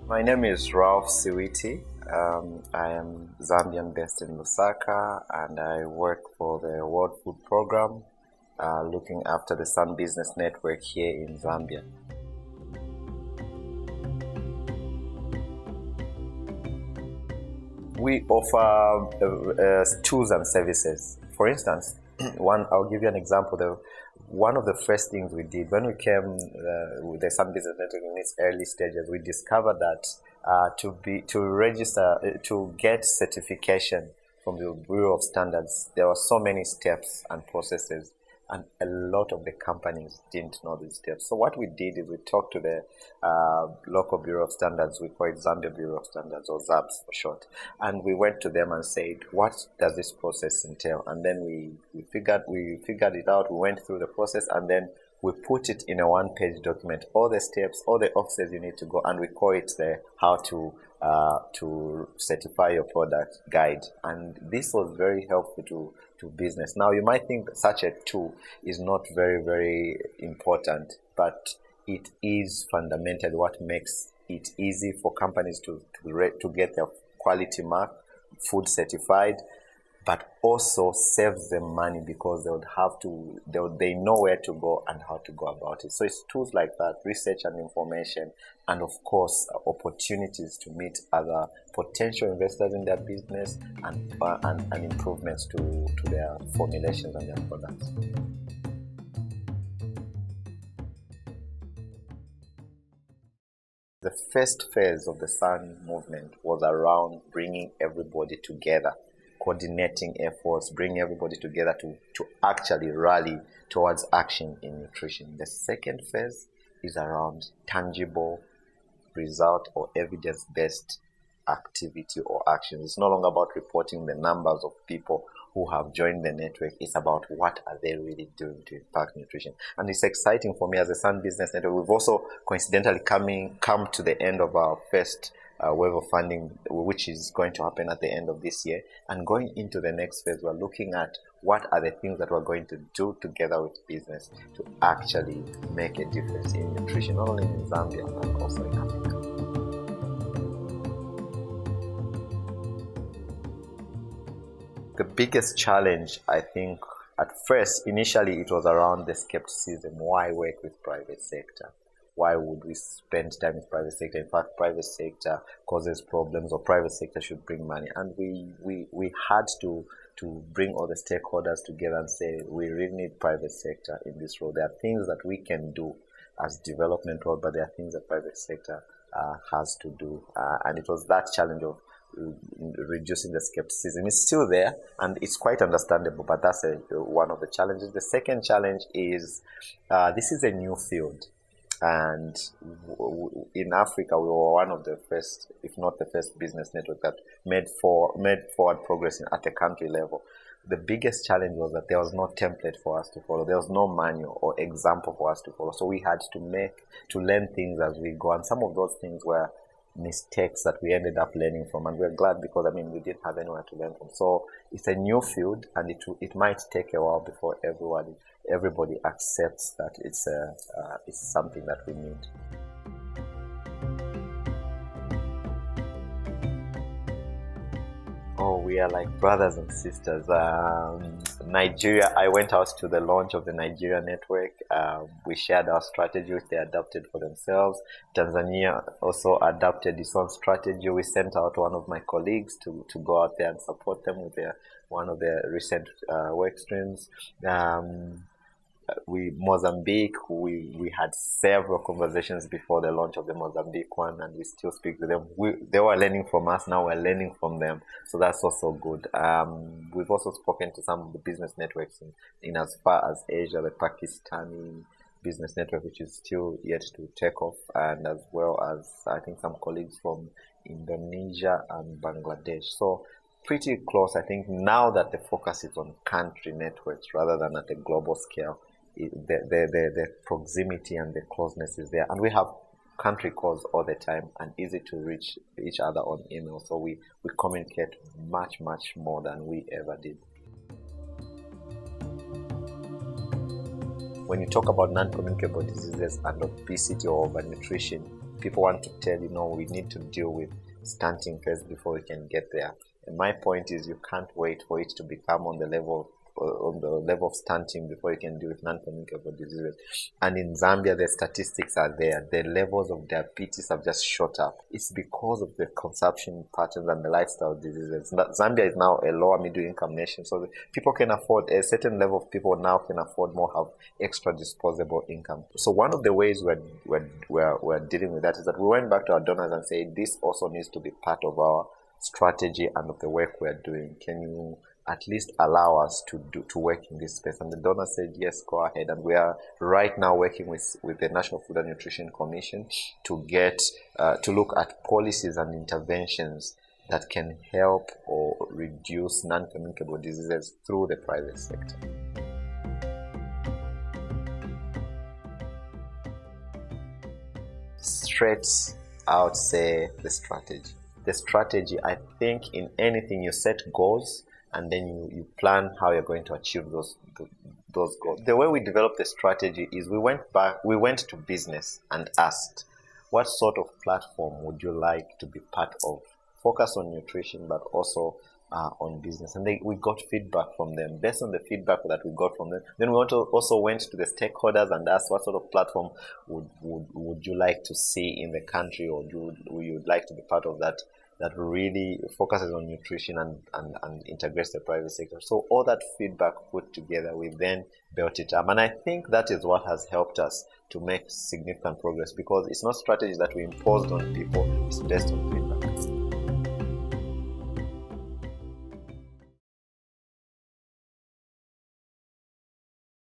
My name is Ralf Siwiti. I am Zambian based in Lusaka, and I work for the World Food Programme, looking after the Sun Business Network here in Zambia. We offer tools and services. For instance, I'll give you an example. One of the first things we did when we came with the Sun Business Network in its early stages, we discovered that to get certification from the Bureau of Standards, there were so many steps and processes, and a lot of the companies didn't know these steps. So what we did is we talked to the local Bureau of Standards. We call it Zambia Bureau of Standards, or ZABS for short. And we went to them and said, what does this process entail? And then we figured it out. We went through the process, and then we put it in a one-page document, all the steps, all the offices you need to go, and we call it the how to certify your product guide. And this was very helpful to business. Now, you might think such a tool is not very, very important, but it is fundamentally what makes it easy for companies to get their quality mark, food certified, but also saves them money because they know where to go and how to go about it. So it's tools like that, research and information, and of course opportunities to meet other potential investors in their business and improvements to their formulations and their products. The first phase of the Sun movement was around bringing everybody together, coordinating efforts, bring everybody together to actually rally towards action in nutrition. The second phase is around tangible result or evidence-based activity or action. It's no longer about reporting the numbers of people who have joined the network. It's about what are they really doing to impact nutrition. And it's exciting for me as a Sun Business Network. We've also coincidentally come to the end of our first wave of funding, which is going to happen at the end of this year. And going into the next phase, we're looking at what are the things that we're going to do together with business to actually make a difference in nutrition, not only in Zambia, but also in Africa. The biggest challenge, I think, at first, initially, it was around the skepticism. Why work with private sector? Why would we spend time with private sector? In fact, private sector causes problems, or private sector should bring money. And we had to bring all the stakeholders together and say, we really need private sector in this role. There are things that we can do as development role, but there are things that private sector has to do. And it was that challenge of reducing the skepticism. It's still there, and it's quite understandable, but that's one of the challenges. The second challenge is this is a new field. And in Africa, we were one of the first, if not the first, business network that made forward progress at the country level. The biggest challenge was that there was no template for us to follow. There was no manual or example for us to follow. So we had to learn things as we go. And some of those things were mistakes that we ended up learning from. And we're glad because, we didn't have anywhere to learn from. So it's a new field, and it might take a while before everybody accepts that it's something that we need. Oh, we are like brothers and sisters. Nigeria, I went out to the launch of the Nigeria network. We shared our strategy, which they adopted for themselves. Tanzania also adopted its own strategy. We sent out one of my colleagues to go out there and support them with one of their recent work streams. Mozambique, we had several conversations before the launch of the Mozambique one, and we still speak to them. They were learning from us, now we're learning from them, so that's also good. We've also spoken to some of the business networks in as far as Asia, the Pakistani business network, which is still yet to take off, and as well as I think some colleagues from Indonesia and Bangladesh. So pretty close. I think now that the focus is on country networks rather than at a global scale, the proximity and the closeness is there, and we have country calls all the time and easy to reach each other on email, so we communicate much more than we ever did. When you talk about non-communicable diseases and obesity or overnutrition, people want to tell you, no, we need to deal with stunting first before we can get there. And my point is, you can't wait for it to become on the level of stunting before you can deal with non-communicable diseases. And in Zambia, the statistics are there. The levels of diabetes have just shot up. It's because of the consumption patterns and the lifestyle diseases. Zambia is now a lower middle income nation, so people can afford, a certain level of people now can afford more, have extra disposable income. So one of the ways we're dealing with that is that we went back to our donors and said, this also needs to be part of our strategy and of the work we're doing. Can you at least allow us to work in this space? And the donor said, yes, go ahead. And we are right now working with the National Food and Nutrition Commission to get to look at policies and interventions that can help or reduce non-communicable diseases through the private sector. Straight out, say the strategy. The strategy, I think in anything, you set goals and then you plan how you're going to achieve those goals. The way we developed the strategy is we went to business and asked, what sort of platform would you like to be part of? Focus on nutrition, but also on business. And we got feedback from them. Based on the feedback that we got from them, then we also went to the stakeholders and asked, what sort of platform would you like to see in the country, or would you like to be part of that really focuses on nutrition and integrates the private sector. So all that feedback put together, we then built it up. And I think that is what has helped us to make significant progress, because it's not strategies that we imposed on people, it's based on feedback.